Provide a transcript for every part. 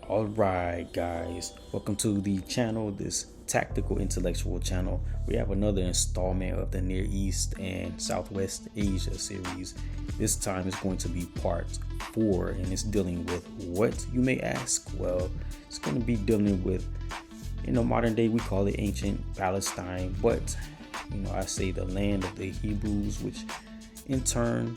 Alright guys, welcome to the channel, this tactical intellectual channel. We have another installment of the Near East and Southwest Asia series. This time is going to be part 4 and it's dealing with what, you may ask? Well, it's going to be dealing with, modern day we call it ancient Palestine, but I say the land of the Hebrews, which in turn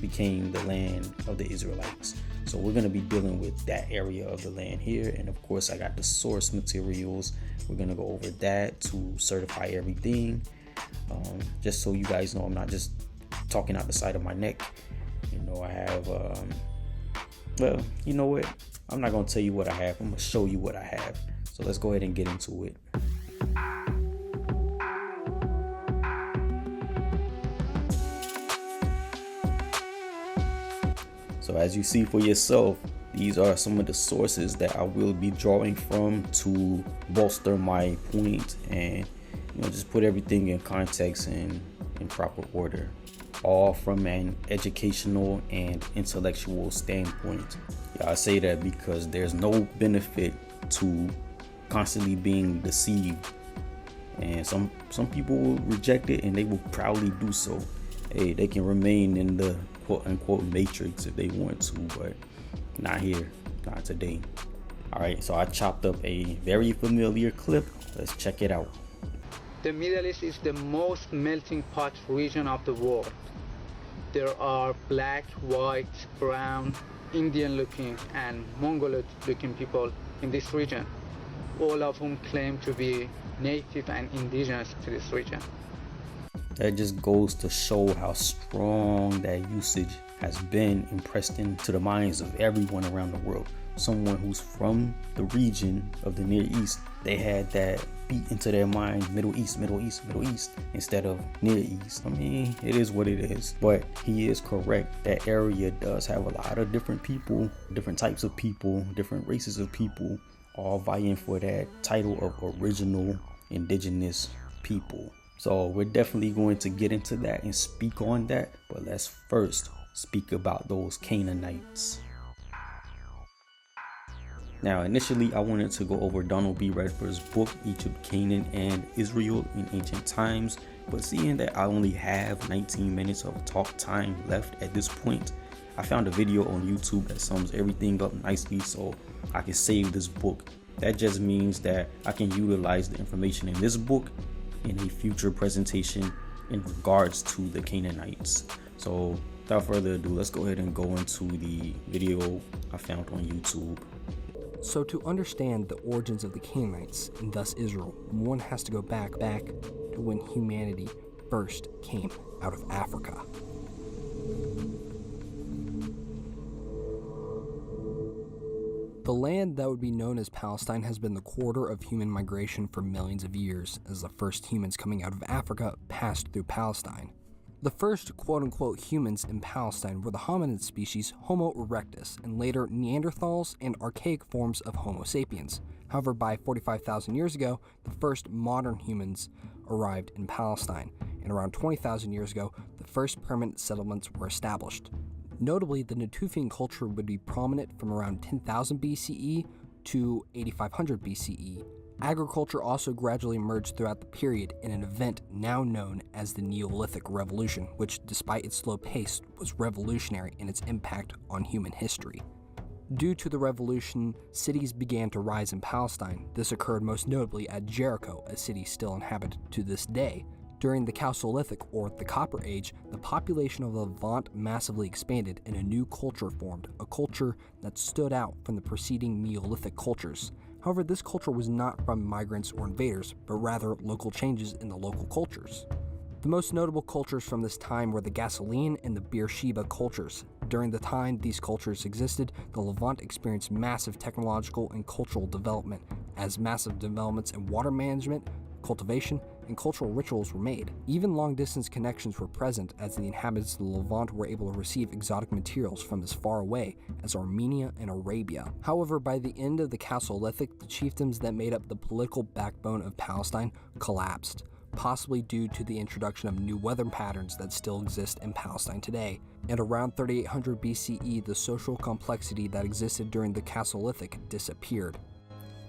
became the land of the Israelites. So we're going to be dealing with that area of the land here, and of course I got the source materials. We're going to go over that to certify everything, just so you guys know I'm not just talking out the side of my neck. I have well, you know what, I'm not going to tell you what I have, I'm going to show you what I have. So let's go ahead and get into it. So as you see for yourself, these are some of the sources that I will be drawing from to bolster my point and just put everything in context and in proper order, all from an educational and intellectual standpoint. I say that because there's no benefit to constantly being deceived, and some people will reject it and they will proudly do so. Hey, they can remain in the quote-unquote matrix if they want to, but not here, not today. All right, so I chopped up a very familiar clip. Let's check it out. The Middle East is the most melting pot region of the world. There are black, white, brown, Indian-looking and Mongoloid-looking people in this region, all of whom claim to be native and indigenous to this region. That just goes to show how strong that usage has been impressed into the minds of everyone around the world. Someone who's from the region of the Near East, they had that beat into their mind, Middle East, Middle East, Middle East, instead of Near East. I mean, it is what it is, but he is correct. That area does have a lot of different people, different types of people, different races of people, all vying for that title of original indigenous people. So we're definitely going to get into that and speak on that, but let's first speak about those Canaanites. Now, initially, I wanted to go over Donald B. Redford's book, Egypt, Canaan, and Israel in Ancient Times, but seeing that I only have 19 minutes of talk time left at this point, I found a video on YouTube that sums everything up nicely so I can save this book. That just means that I can utilize the information in this book in a future presentation in regards to the Canaanites. So without further ado, let's go ahead and go into the video I found on YouTube. So to understand the origins of the Canaanites, and thus Israel, one has to go back to when humanity first came out of Africa. The land that would be known as Palestine has been the quarter of human migration for millions of years, as the first humans coming out of Africa passed through Palestine. The first quote-unquote humans in Palestine were the hominid species Homo erectus, and later Neanderthals and archaic forms of Homo sapiens. However, by 45,000 years ago, the first modern humans arrived in Palestine, and around 20,000 years ago, the first permanent settlements were established. Notably, the Natufian culture would be prominent from around 10,000 BCE to 8500 BCE. Agriculture also gradually emerged throughout the period in an event now known as the Neolithic Revolution, which, despite its slow pace, was revolutionary in its impact on human history. Due to the revolution, cities began to rise in Palestine. This occurred most notably at Jericho, a city still inhabited to this day. During the Chalcolithic, or the Copper Age, the population of the Levant massively expanded and a new culture formed, a culture that stood out from the preceding Neolithic cultures. However, this culture was not from migrants or invaders, but rather local changes in the local cultures. The most notable cultures from this time were the Gasoline and the Beersheba cultures. During the time these cultures existed, the Levant experienced massive technological and cultural development, as massive developments in water management, cultivation, and cultural rituals were made. Even long-distance connections were present, as the inhabitants of the Levant were able to receive exotic materials from as far away as Armenia and Arabia. However, by the end of the Chalcolithic, the chiefdoms that made up the political backbone of Palestine collapsed. possibly due to the introduction of new weather patterns that still exist in Palestine today. And around 3800 BCE, the social complexity that existed during the Chalcolithic disappeared.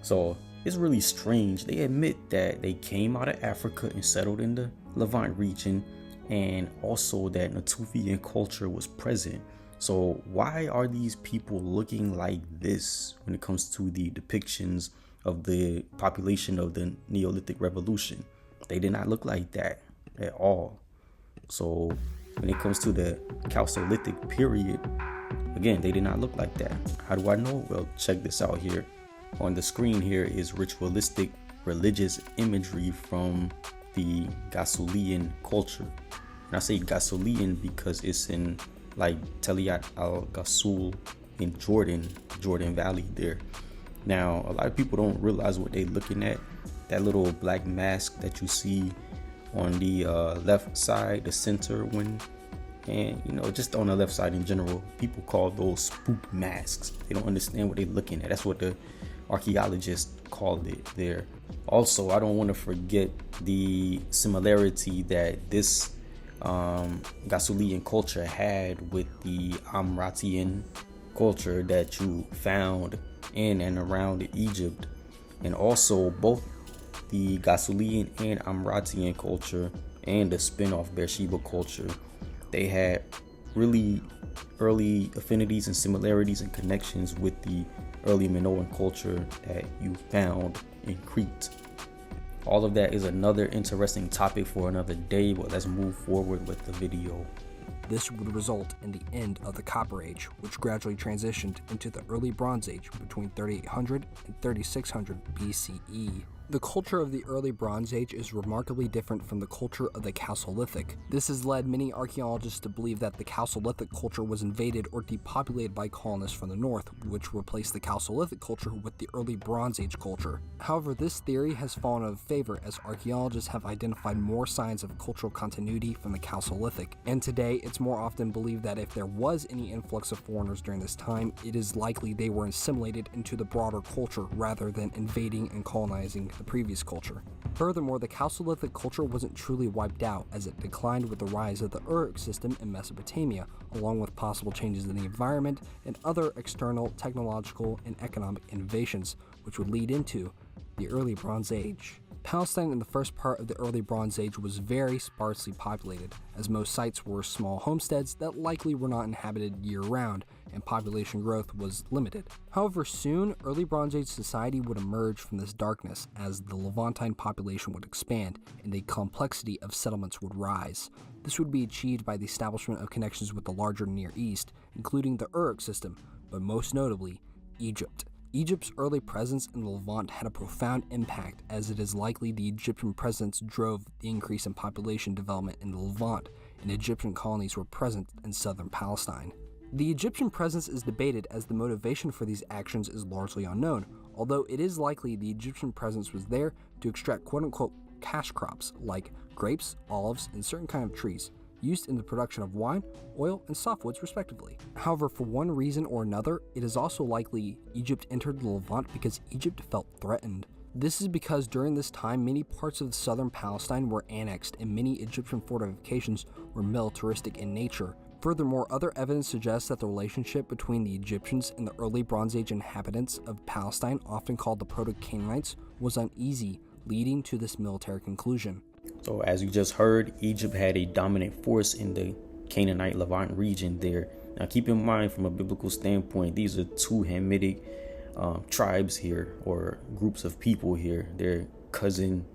So it's really strange. They admit that they came out of Africa and settled in the Levant region, and also that Natufian culture was present. So why are these people looking like this when it comes to the depictions of the population of the Neolithic Revolution? They did not look like that at all. So when it comes to the Chalcolithic period, again, they did not look like that. How do I know? Well, check this out here. On the screen here is ritualistic religious imagery from the Ghassulian culture. And I say Ghassulian because it's in like Teliat al-Ghassul in Jordan Valley there. Now, a lot of people don't realize what they're looking at. That little black mask that you see on the left side, the center one, and just on the left side in general, people call those spook masks. They don't understand what they're looking at. That's what the archaeologists called it there. Also, I don't want to forget the similarity that this Ghassulian culture had with the Amratian culture that you found in and around Egypt. And also both the Ghassulian and Amratian culture and the spin-off Beersheba culture, they had really early affinities and similarities and connections with the early Minoan culture that you found in Crete. All of that is another interesting topic for another day, but let's move forward with the video. This would result in the end of the Copper Age, which gradually transitioned into the early Bronze Age between 3800 and 3600 BCE. The culture of the early Bronze Age is remarkably different from the culture of the Chalcolithic. This has led many archaeologists to believe that the Chalcolithic culture was invaded or depopulated by colonists from the north, which replaced the Chalcolithic culture with the early Bronze Age culture. However, this theory has fallen out of favor as archaeologists have identified more signs of cultural continuity from the Chalcolithic, and today it's more often believed that if there was any influx of foreigners during this time, it is likely they were assimilated into the broader culture rather than invading and colonizing the previous culture. Furthermore, the Chalcolithic culture wasn't truly wiped out, as it declined with the rise of the Uruk system in Mesopotamia, along with possible changes in the environment and other external technological and economic innovations, which would lead into the early Bronze Age. Palestine in the first part of the early Bronze Age was very sparsely populated, as most sites were small homesteads that likely were not inhabited year-round, and population growth was limited. However, soon, early Bronze Age society would emerge from this darkness as the Levantine population would expand and the complexity of settlements would rise. This would be achieved by the establishment of connections with the larger Near East, including the Uruk system, but most notably, Egypt. Egypt's early presence in the Levant had a profound impact, as it is likely the Egyptian presence drove the increase in population development in the Levant, and Egyptian colonies were present in southern Palestine. The Egyptian presence is debated, as the motivation for these actions is largely unknown, although it is likely the Egyptian presence was there to extract quote-unquote cash crops like grapes, olives, and certain kind of trees, used in the production of wine, oil, and softwoods respectively. However, for one reason or another, it is also likely Egypt entered the Levant because Egypt felt threatened. This is because during this time, many parts of southern Palestine were annexed and many Egyptian fortifications were militaristic in nature. Furthermore, other evidence suggests that the relationship between the Egyptians and the early Bronze Age inhabitants of Palestine, often called the Proto-Canaanites, was uneasy, leading to this military conclusion. So as you just heard, Egypt had a dominant force in the Canaanite Levant region there. Now keep in mind, from a biblical standpoint, these are two Hamitic tribes here, or groups of people here. They're cousin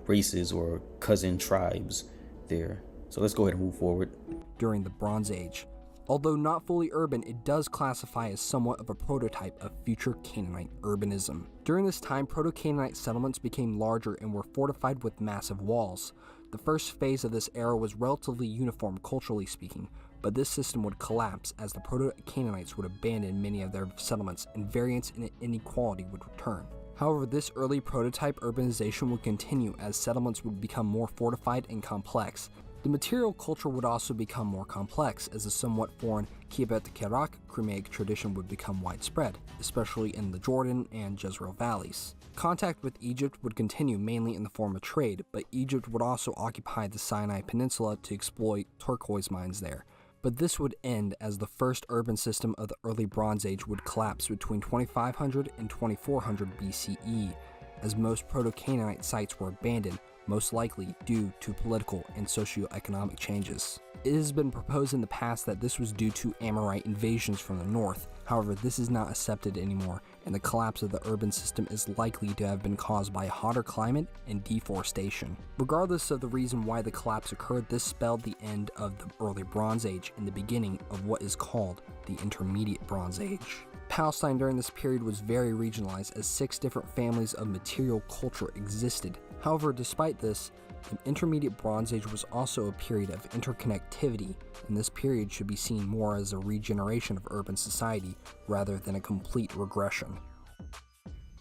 races or cousin tribes there. So let's go ahead and move forward. During the Bronze Age, although not fully urban, it does classify as somewhat of a prototype of future Canaanite urbanism. During this time, Proto-Canaanite settlements became larger and were fortified with massive walls. The first phase of this era was relatively uniform culturally speaking, but this system would collapse as the Proto-Canaanites would abandon many of their settlements and variance in inequality would return. However, this early prototype urbanization would continue as settlements would become more fortified and complex. The material culture would also become more complex as the somewhat foreign Kibbutz Kerak Crimaic tradition would become widespread, especially in the Jordan and Jezreel valleys. Contact with Egypt would continue mainly in the form of trade, but Egypt would also occupy the Sinai Peninsula to exploit turquoise mines there. But this would end as the first urban system of the early Bronze Age would collapse between 2500 and 2400 BCE, as most Proto-Canaanite sites were abandoned, most likely due to political and socio-economic changes. It has been proposed in the past that this was due to Amorite invasions from the north. However, this is not accepted anymore, and the collapse of the urban system is likely to have been caused by a hotter climate and deforestation. Regardless of the reason why the collapse occurred, this spelled the end of the early Bronze Age and the beginning of what is called the Intermediate Bronze Age. Palestine during this period was very regionalized, as 6 different families of material culture existed. However, despite this, the Intermediate Bronze Age was also a period of interconnectivity, and this period should be seen more as a regeneration of urban society rather than a complete regression.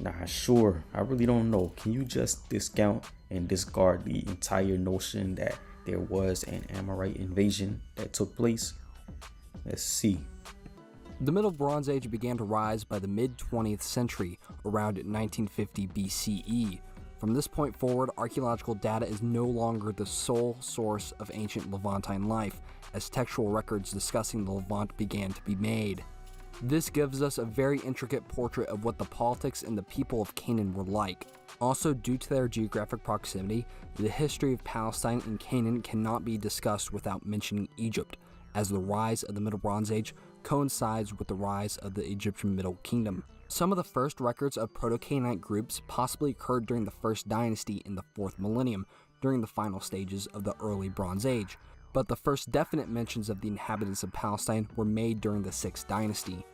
Nah, sure, I really don't know. Can you just discount and discard the entire notion that there was an Amorite invasion that took place? Let's see. The Middle Bronze Age began to rise by the mid-20th century, around 1950 BCE. From this point forward, archaeological data is no longer the sole source of ancient Levantine life, as textual records discussing the Levant began to be made. This gives us a very intricate portrait of what the politics and the people of Canaan were like. Also, due to their geographic proximity, the history of Palestine and Canaan cannot be discussed without mentioning Egypt, as the rise of the Middle Bronze Age coincides with the rise of the Egyptian Middle Kingdom. Some of the first records of Proto-Canaanite groups possibly occurred during the First Dynasty in the 4th millennium, during the final stages of the early Bronze Age, but the first definite mentions of the inhabitants of Palestine were made during the 6th Dynasty.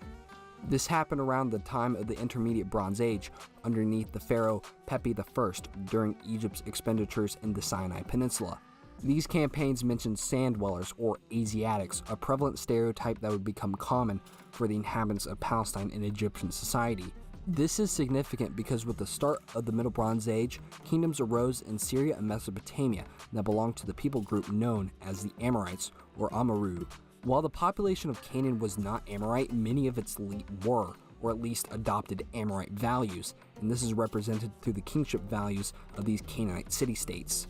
This happened around the time of the Intermediate Bronze Age, underneath the pharaoh Pepi I, during Egypt's expenditures in the Sinai Peninsula. These campaigns mentioned sand dwellers, or Asiatics, a prevalent stereotype that would become common for the inhabitants of Palestine in Egyptian society. This is significant because with the start of the Middle Bronze Age, kingdoms arose in Syria and Mesopotamia that belonged to the people group known as the Amorites, or Amaru. While the population of Canaan was not Amorite, many of its elite were, or at least adopted Amorite values, and this is represented through the kingship values of these Canaanite city-states.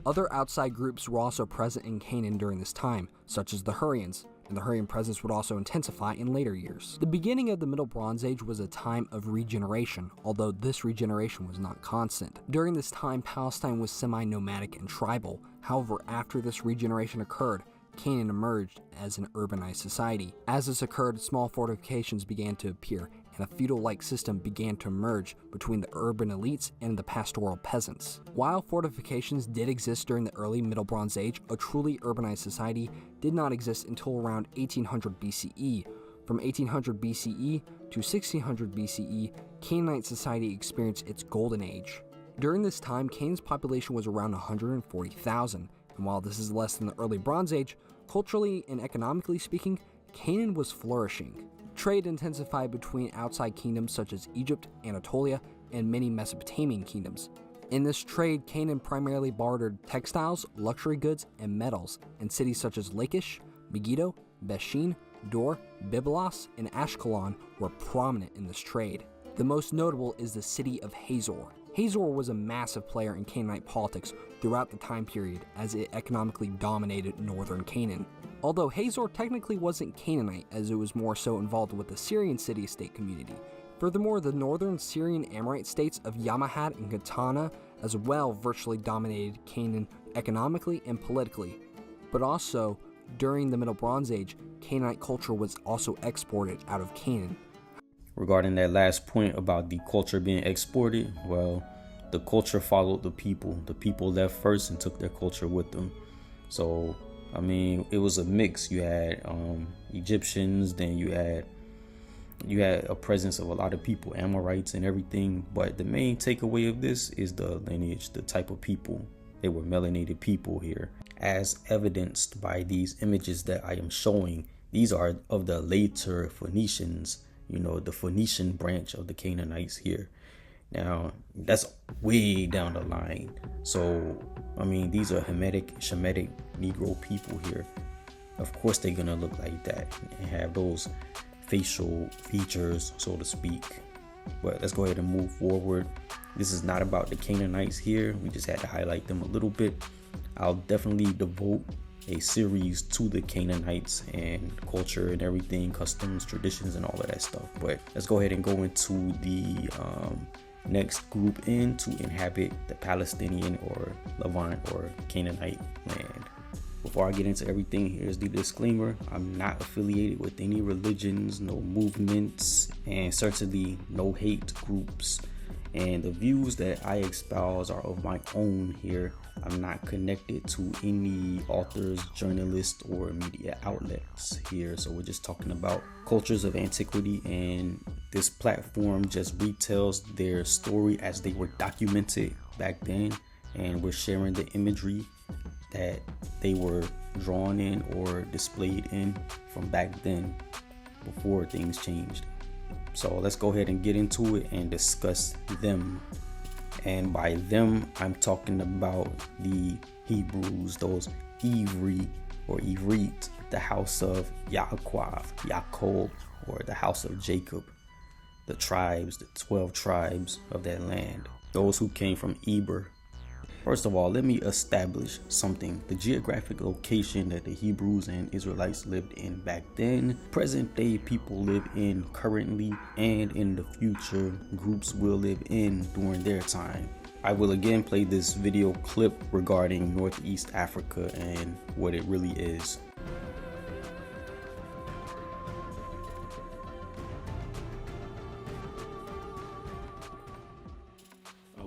Other outside groups were also present in Canaan during this time, such as the Hurrians, and the Hurrian presence would also intensify in later years. The beginning of the Middle Bronze Age was a time of regeneration, although this regeneration was not constant. During this time, Palestine was semi-nomadic and tribal. However, after this regeneration occurred, Canaan emerged as an urbanized society. As this occurred, small fortifications began to appear, and a feudal-like system began to emerge between the urban elites and the pastoral peasants. While fortifications did exist during the early Middle Bronze Age, a truly urbanized society did not exist until around 1800 BCE. From 1800 BCE to 1600 BCE, Canaanite society experienced its golden age. During this time, Canaan's population was around 140,000, and while this is less than the early Bronze Age, culturally and economically speaking, Canaan was flourishing. Trade intensified between outside kingdoms such as Egypt, Anatolia, and many Mesopotamian kingdoms. In this trade, Canaan primarily bartered textiles, luxury goods, and metals, and cities such as Lachish, Megiddo, Beshin, Dor, Byblos, and Ashkelon were prominent in this trade. The most notable is the city of Hazor. Hazor was a massive player in Canaanite politics throughout the time period, as it economically dominated northern Canaan. Although Hazor technically wasn't Canaanite, as it was more so involved with the Syrian city-state community. Furthermore, the northern Syrian Amorite states of Yamahad and Katana as well virtually dominated Canaan economically and politically. But also, during the Middle Bronze Age, Canaanite culture was also exported out of Canaan. Regarding that last point about the culture being exported, well, the culture followed the people. The people left first and took their culture with them. So, I mean, it was a mix. You had Egyptians, then you had a presence of a lot of people, Amorites and everything. But the main takeaway of this is the lineage, the type of people. They were melanated people here, as evidenced by these images that I am showing. These are of the later Phoenicians, you know, the Phoenician branch of the Canaanites here. Now, that's way down the line. So I mean, these are Shemitic Negro people here. Of course they're gonna look like that and have those facial features, so to speak. But let's go ahead and move forward. This is not about the Canaanites here. We just had to highlight them a little bit. I'll definitely devote a series to the Canaanites and culture and everything, customs, traditions, and all of that stuff. But let's go ahead and go into the next group to inhabit the Palestinian or Levant or Canaanite land. Before I get into everything, here's the disclaimer. I'm not affiliated with any religions, no movements, and certainly no hate groups. And the views that I espouse are of my own here. I'm not connected to any authors, journalists, or media outlets here. So we're just talking about cultures of antiquity, and this platform just retells their story as they were documented back then. And we're sharing the imagery that they were drawn in or displayed in from back then, before things changed. So let's go ahead and get into it and discuss them. And by them, I'm talking about the Hebrews, those Ivri or Ivrit, the house of Yaakov, or the house of Jacob, the tribes, the 12 tribes of that land, those who came from Eber. First of all, let me establish something. The geographic location that the Hebrews and Israelites lived in back then, present day people live in currently, and in the future groups will live in during their time. I will again play this video clip regarding Northeast Africa and what it really is.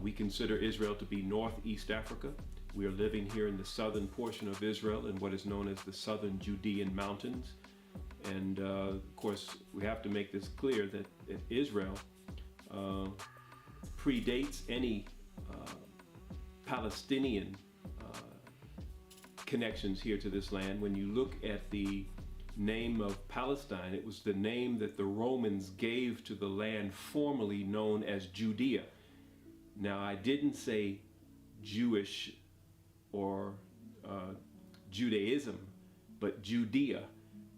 We consider Israel to be Northeast Africa. We are living here in the southern portion of Israel in what is known as the southern Judean mountains. And of course, we have to make this clear that Israel predates any Palestinian connections here to this land. When you look at the name of Palestine, it was the name that the Romans gave to the land formerly known as Judea. Now, I didn't say Jewish or Judaism, but Judea.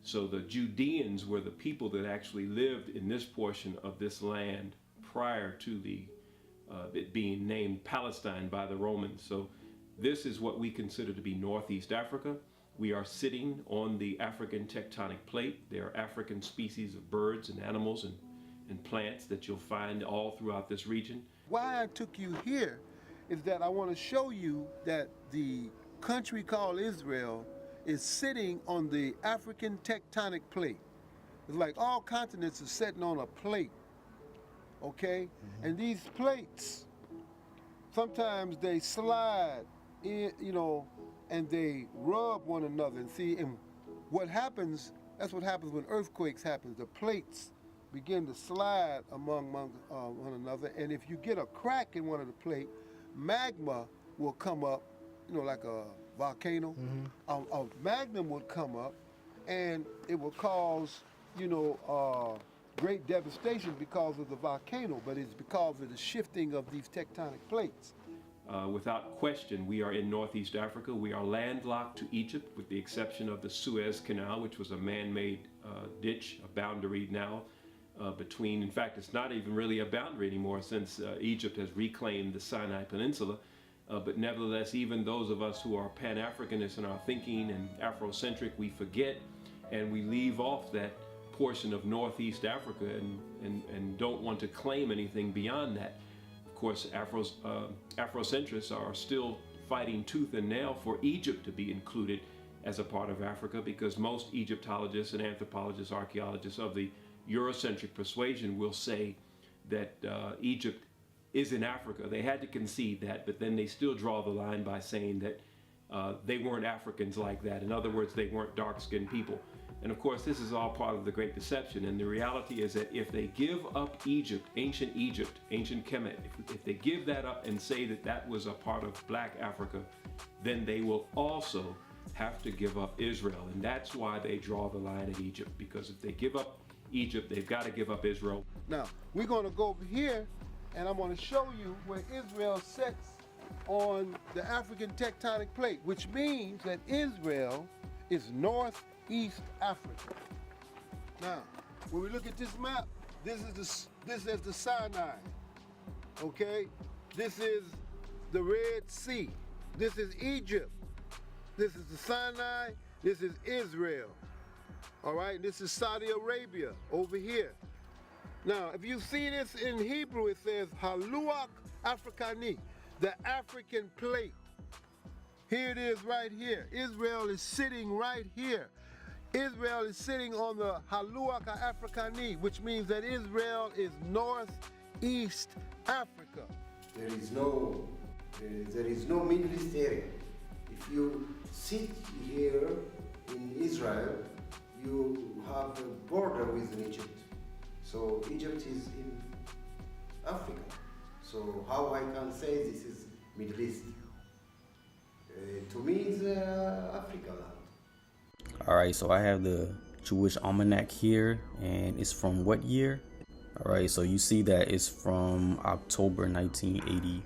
So the Judeans were the people that actually lived in this portion of this land prior to it being named Palestine by the Romans. So this is what we consider to be Northeast Africa. We are sitting on the African tectonic plate. There are African species of birds and animals and plants that you'll find all throughout this region. Why I took you here is that I want to show you that the country called Israel is sitting on the African tectonic plate. It's like all continents are sitting on a plate, okay? Mm-hmm. And these plates, sometimes they slide in, and they rub one another. And see, and what happens, that's what happens when earthquakes happen. The plates begin to slide among one another, and if you get a crack in one of the plate, magma will come up, like a volcano. Mm-hmm. A magma will come up, and it will cause, great devastation because of the volcano, but it's because of the shifting of these tectonic plates. Without question, we are in Northeast Africa. We are landlocked to Egypt, with the exception of the Suez Canal, which was a man-made ditch, a boundary now. In fact, it's not even really a boundary anymore since Egypt has reclaimed the Sinai Peninsula. But nevertheless, even those of us who are Pan-Africanists in our thinking and Afrocentric, we forget and we leave off that portion of Northeast Africa and don't want to claim anything beyond that. Of course, Afrocentrists are still fighting tooth and nail for Egypt to be included as a part of Africa, because most Egyptologists and anthropologists, archaeologists of the Eurocentric persuasion will say that Egypt is in Africa. They had to concede that, but then they still draw the line by saying that they weren't Africans like that. In other words, they weren't dark-skinned people. And of course, this is all part of the Great Deception. And the reality is that if they give up Egypt, ancient Kemet, if they give that up and say that that was a part of Black Africa, then they will also have to give up Israel. And that's why they draw the line at Egypt, because if they give up Egypt, they've got to give up Israel. Now, we're going to go over here, and I'm going to show you where Israel sits on the African tectonic plate, which means that Israel is northeast Africa. Now, when we look at this map, this is the Sinai, okay? This is the Red Sea. This is Egypt. This is the Sinai. This is Israel. All right, this is Saudi Arabia over here. Now, if you see this in Hebrew, it says Haluach Africani, the African plate. Here it is right here. Israel is sitting right here. Israel is sitting on the Haluach Africani, which means that Israel is northeast Africa. There is no Middle East area. If you sit here in Israel, you have a border with Egypt. So Egypt is in Africa. So how I can say this is Middle East? To me, it's Africa land. All right, so I have the Jewish almanac here, and it's from what year? All right, so you see that it's from October 1980.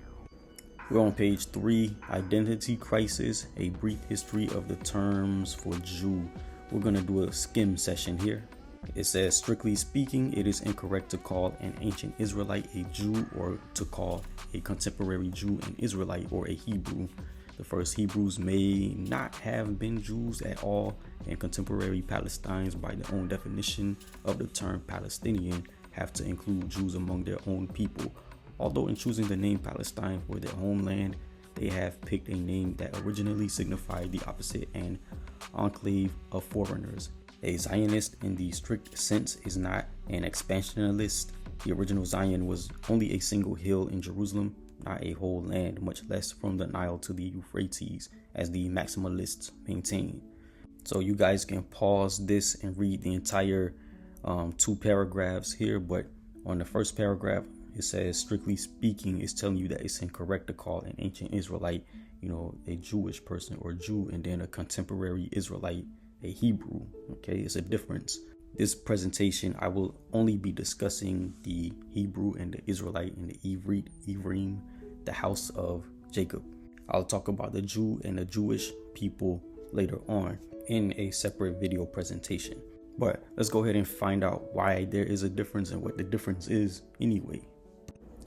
We're on page 3, Identity Crisis, a brief history of the terms for Jew. We're gonna do a skim session here. It says, strictly speaking, it is incorrect to call an ancient Israelite a Jew or to call a contemporary Jew an Israelite or a Hebrew. The first Hebrews may not have been Jews at all, and contemporary Palestinians, by their own definition of the term Palestinian, have to include Jews among their own people. Although in choosing the name Palestine for their homeland, they have picked a name that originally signified the opposite, an enclave of foreigners. A Zionist in the strict sense is not an expansionist. The original Zion was only a single hill in Jerusalem, not a whole land, much less from the Nile to the Euphrates, as the maximalists maintain. So you guys can pause this and read the entire 2 paragraphs here, but on the first paragraph, it says, strictly speaking, it's telling you that it's incorrect to call an ancient Israelite, a Jewish person or Jew, and then a contemporary Israelite a Hebrew. Okay, it's a difference. This presentation, I will only be discussing the Hebrew and the Israelite and the Ephraim, the house of Jacob. I'll talk about the Jew and the Jewish people later on in a separate video presentation. But let's go ahead and find out why there is a difference and what the difference is anyway.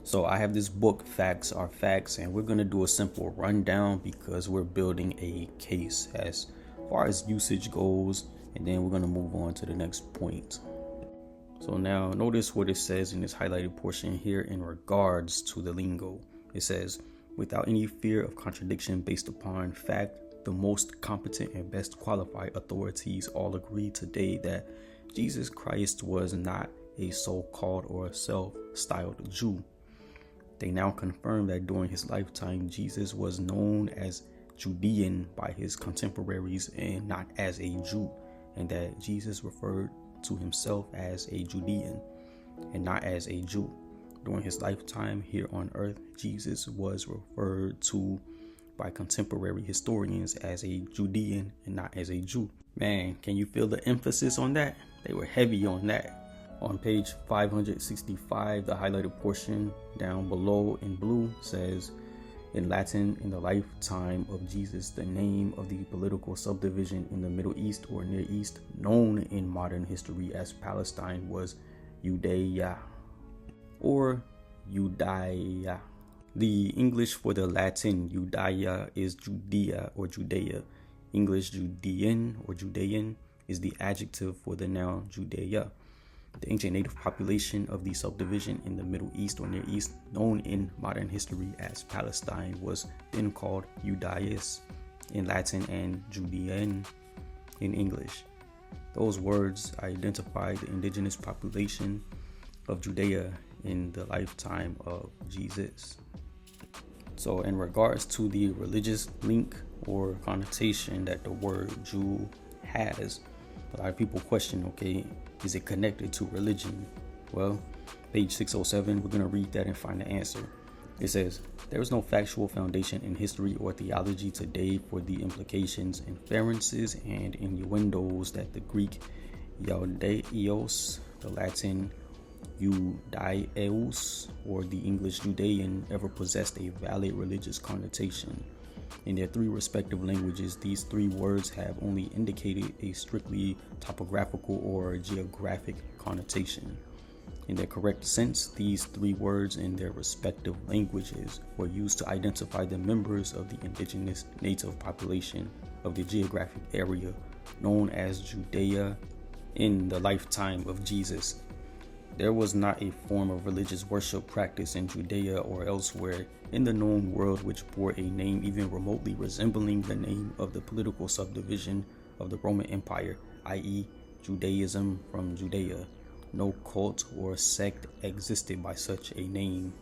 So I have this book, Facts Are Facts, and we're going to do a simple rundown because we're building a case as far as usage goes, and then we're going to move on to the next point. So now notice what it says in this highlighted portion here in regards to the lingo. It says, without any fear of contradiction based upon fact, the most competent and best qualified authorities all agree today that Jesus Christ was not a so-called or self-styled Jew. They now confirm that during his lifetime, Jesus was known as Judean by his contemporaries and not as a Jew, and that Jesus referred to himself as a Judean and not as a Jew. During his lifetime here on earth, Jesus was referred to by contemporary historians as a Judean and not as a Jew. Man, can you feel the emphasis on that? They were heavy on that. On page 565, the highlighted portion down below in blue says, in Latin, in the lifetime of Jesus, the name of the political subdivision in the Middle East or Near East, known in modern history as Palestine, was Judea or Judea. The English for the Latin Judea is Judea or Judea. English Judean or Judean is the adjective for the noun Judea. The ancient native population of the subdivision in the Middle East or Near East, known in modern history as Palestine, was then called Judaeus in Latin and Judean in English. Those words identify the indigenous population of Judea in the lifetime of Jesus. So in regards to the religious link or connotation that the word Jew has, a lot of people question, okay, is it connected to religion? Well, page 607, we're going to read that and find the answer. It says, there is no factual foundation in history or theology today for the implications, inferences, and innuendos that the Greek Iaudeos, the Latin Judaeus or the English Judean ever possessed a valid religious connotation. In their three respective languages, these three words have only indicated a strictly topographical or geographic connotation. In their correct sense, these three words in their respective languages were used to identify the members of the indigenous native population of the geographic area known as Judea in the lifetime of Jesus. There was not a form of religious worship practiced in Judea or elsewhere in the known world which bore a name even remotely resembling the name of the political subdivision of the Roman Empire, i.e., Judaism from Judea. No cult or sect existed by such a name.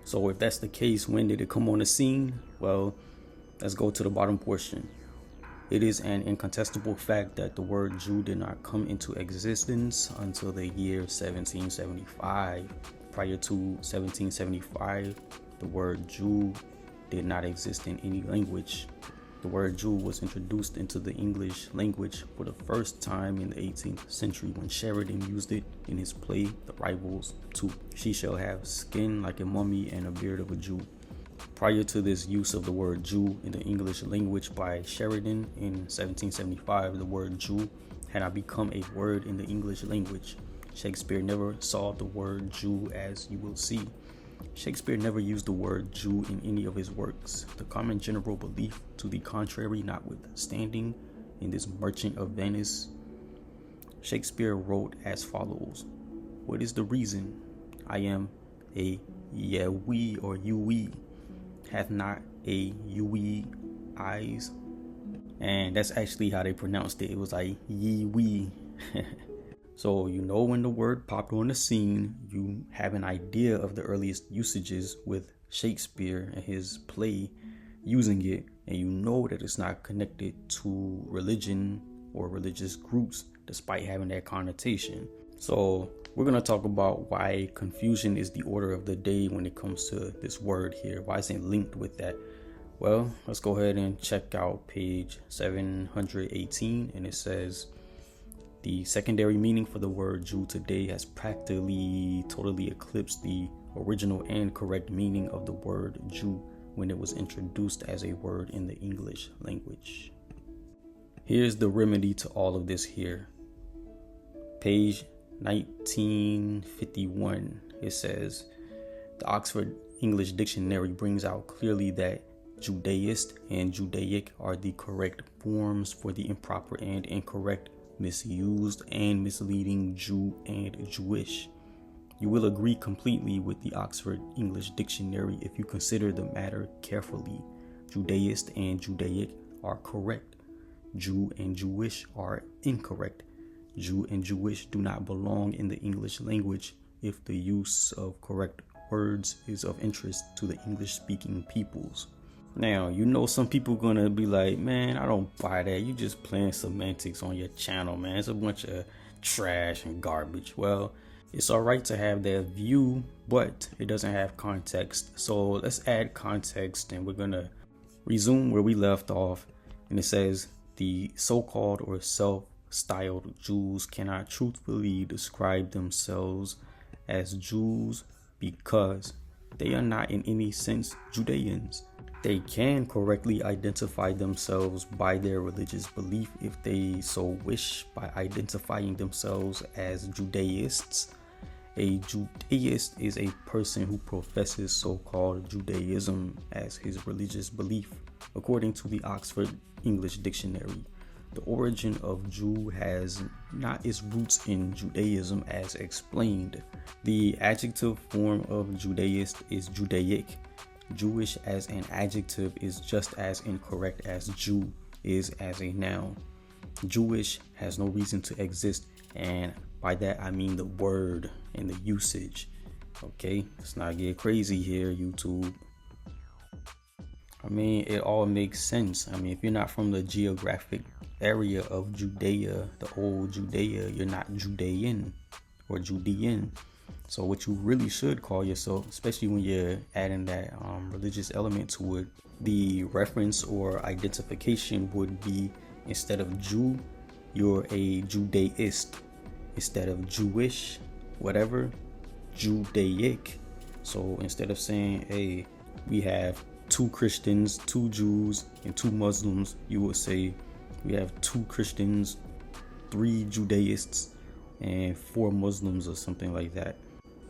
So if that's the case, when did it come on the scene? Well, let's go to the bottom portion. It is an incontestable fact that the word Jew did not come into existence until the year 1775. Prior to 1775, the word Jew did not exist in any language. The word Jew was introduced into the English language for the first time in the 18th century when Sheridan used it in his play The Rivals 2. She shall have skin like a mummy and a beard of a Jew. Prior to this use of the word Jew in the English language by Sheridan in 1775, the word Jew had not become a word in the English language. Shakespeare never saw the word Jew, as you will see. Shakespeare never used the word Jew in any of his works. The common general belief to the contrary notwithstanding, in this Merchant of Venice, Shakespeare wrote as follows: "What is the reason? I am a Yewi or Yui, hath not a Yui eyes." And that's actually how they pronounced it. It was like Yewi. So you know, when the word popped on the scene, you have an idea of the earliest usages with Shakespeare and his play using it, and you know that it's not connected to religion or religious groups despite having that connotation. So we're going to talk about why confusion is the order of the day when it comes to this word here. Why isn't it linked with that? Well, let's go ahead and check out page 718, and it says, "The secondary meaning for the word Jew today has practically totally eclipsed the original and correct meaning of the word Jew when it was introduced as a word in the English language." Here's the remedy to all of this here. Page 1951, it says, "The Oxford English Dictionary brings out clearly that Judaist and Judaic are the correct forms for the improper and incorrect, misused and misleading Jew and Jewish." You will agree completely with the Oxford English Dictionary if you consider the matter carefully. Judaist and Judaic are correct. Jew and Jewish are incorrect. Jew and Jewish do not belong in the English language if the use of correct words is of interest to the English-speaking peoples. Now, you know some people gonna be like, "Man, I don't buy that. You just playing semantics on your channel, man. It's a bunch of trash and garbage." Well, it's all right to have that view, but it doesn't have context. So let's add context, and we're gonna resume where we left off. And it says, "The so-called or self-styled Jews cannot truthfully describe themselves as Jews because they are not in any sense Judeans. They can correctly identify themselves by their religious belief if they so wish by identifying themselves as Judaists. A Judaist is a person who professes so-called Judaism as his religious belief, according to the Oxford English Dictionary. The origin of Jew has not its roots in Judaism as explained. The adjective form of Judaist is Judaic. Jewish as an adjective is just as incorrect as Jew is as a noun. Jewish has no reason to exist, and by that I mean the word and the usage. Okay, let's not get crazy here, YouTube. I mean, it all makes sense. I mean, if you're not from the geographic area of Judea, the old Judea, you're not Judean or Judean. So what you really should call yourself, especially when you're adding that religious element to it, the reference or identification would be, instead of Jew, you're a Judaist. Instead of Jewish, whatever, Judaic. So instead of saying, hey, we have 2 Christians, 2 Jews, and 2 Muslims, you would say we have 2 Christians, 3 Judaists, and 4 Muslims, or something like that.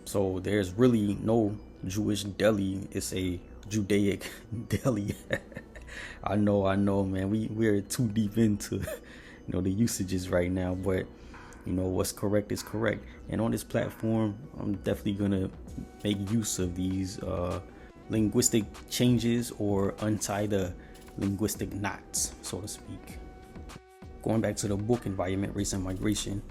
So there's really no Jewish deli, it's a Judaic deli. I know, man. We're too deep into the usages right now, but what's correct is correct. And on this platform, I'm definitely gonna make use of these linguistic changes, or untie the linguistic knots, so to speak. Going back to the book Environment, Race and Migration,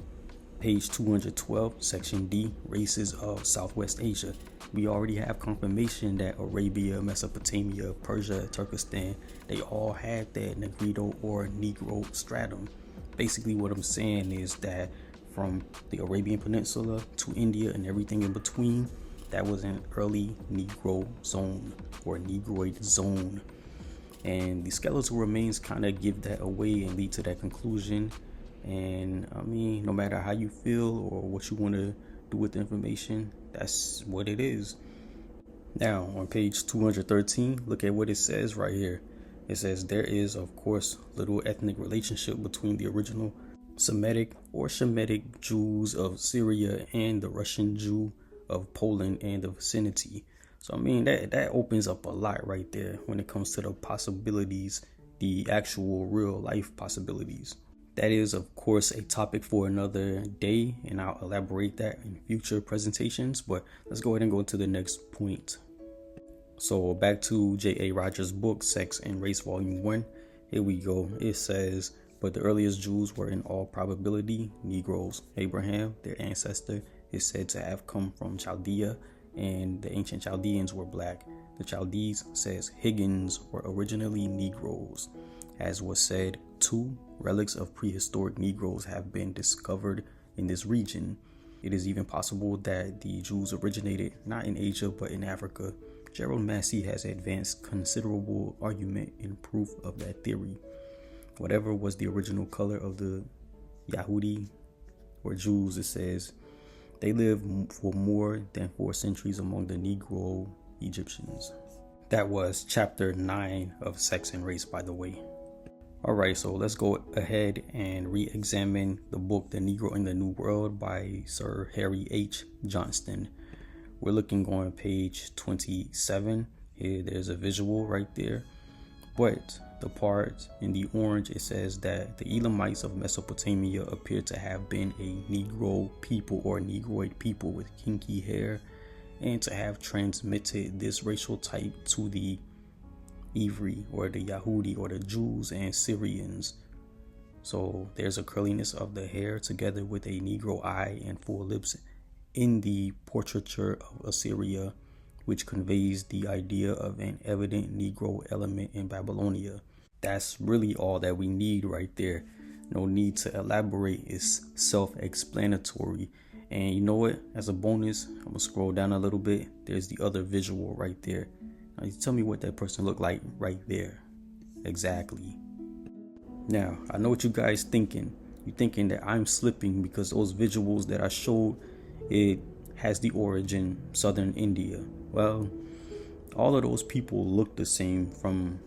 page 212, section D, races of Southwest Asia. We already have confirmation that Arabia, Mesopotamia, Persia, Turkestan, they all had that Negrito or Negro stratum. Basically what I'm saying is that from the Arabian Peninsula to India and everything in between, that was an early Negro zone or Negroid zone. And the skeletal remains kind of give that away and lead to that conclusion. And I mean, no matter how you feel or what you want to do with the information, that's what it is. Now on page 213, look at what it says right here. It says there is, of course, little ethnic relationship between the original Semitic or Shemitic Jews of Syria and the Russian Jew of Poland and the vicinity. So I mean, that opens up a lot right there when it comes to the possibilities, the actual real life possibilities. That is, of course, a topic for another day, and I'll elaborate that in future presentations. But let's go ahead and go to the next point. So back to J.A. Rogers' book, Sex and Race, Volume 1. Here we go. It says, but the earliest Jews were in all probability Negroes. Abraham, their ancestor, is said to have come from Chaldea, and the ancient Chaldeans were black. The Chaldees, says Higgins, were originally Negroes. As was said, 2 relics of prehistoric Negroes have been discovered in this region. It is even possible that the Jews originated not in Asia but in Africa. Gerald Massey has advanced considerable argument in proof of that theory. Whatever was the original color of the Yahudi or Jews, it says, they lived for more than 4 centuries among the Negro Egyptians. That was chapter 9 of Sex and Race, by the way. Alright, so let's go ahead and re-examine the book The Negro in the New World by Sir Harry H. Johnston. We're looking on page 27. Here, there's a visual right there. But the part in the orange, it says that the Elamites of Mesopotamia appear to have been a Negro people or Negroid people with kinky hair, and to have transmitted this racial type to the Ivri or the Yahudi or the Jews and Syrians. So there's a curliness of the hair together with a Negro eye and full lips in the portraiture of Assyria, which conveys the idea of an evident Negro element in Babylonia. That's really all that we need right there. No need to elaborate. It's self-explanatory. And you know what? As a bonus, I'm gonna scroll down a little bit. There's the other visual right there. Now you tell me what that person looked like right there. Exactly. Now, I know what you guys thinking. You're thinking that I'm slipping because those visuals that I showed, it has the origin southern India. Well, all of those people look the same from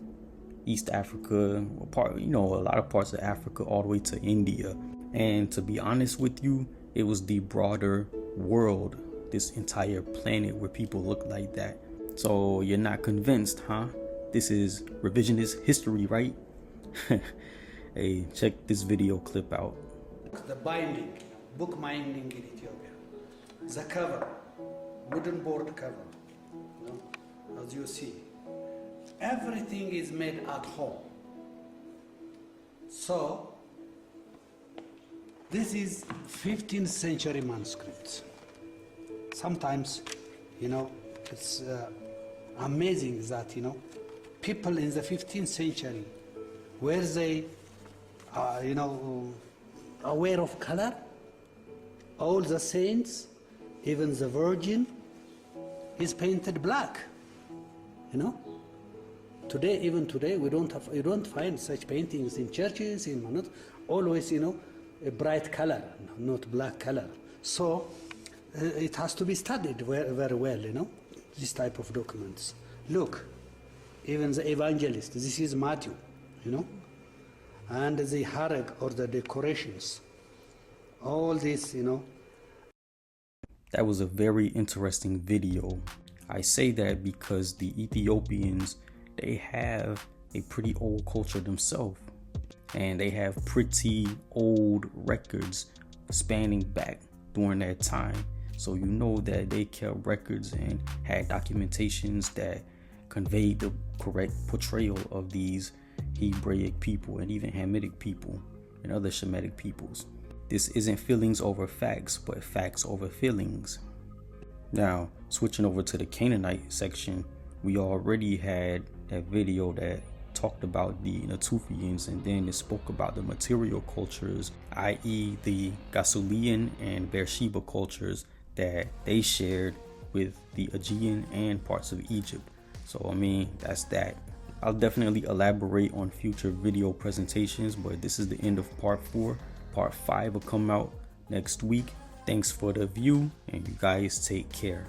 East Africa, a lot of parts of Africa all the way to India. And to be honest with you, it was the broader world, this entire planet, where people look like that. So you're not convinced, huh? This is revisionist history, right? Hey, check this video clip out. The binding, book binding in Ethiopia. The cover, wooden board cover, as you see. Everything is made at home. So, this is 15th century manuscripts. Sometimes, it's amazing that, people in the 15th century, were they, aware of color? All the saints, even the Virgin, is painted black, Today, even today, you don't find such paintings in churches, always, a bright color, not black color. So, it has to be studied very, very well, you know, this type of documents. Look, even the evangelist, this is Matthew, you know, and the harag or the decorations, all this, you know. That was a very interesting video. I say that because the Ethiopians, they have a pretty old culture themselves, and they have pretty old records spanning back during that time. So you know that they kept records and had documentations that conveyed the correct portrayal of these Hebraic people and even Hamitic people and other Shemitic peoples. This isn't feelings over facts, but facts over feelings. Now, switching over to the Canaanite section, we already had that video that talked about the Natufians, and then it spoke about the material cultures, i.e. the Gasulian and Beersheba cultures that they shared with the Aegean and parts of Egypt. So I mean, that's that. I'll definitely elaborate on future video presentations, but this is the end of part 4. Part 5 will come out next week. Thanks for the view, and you guys take care.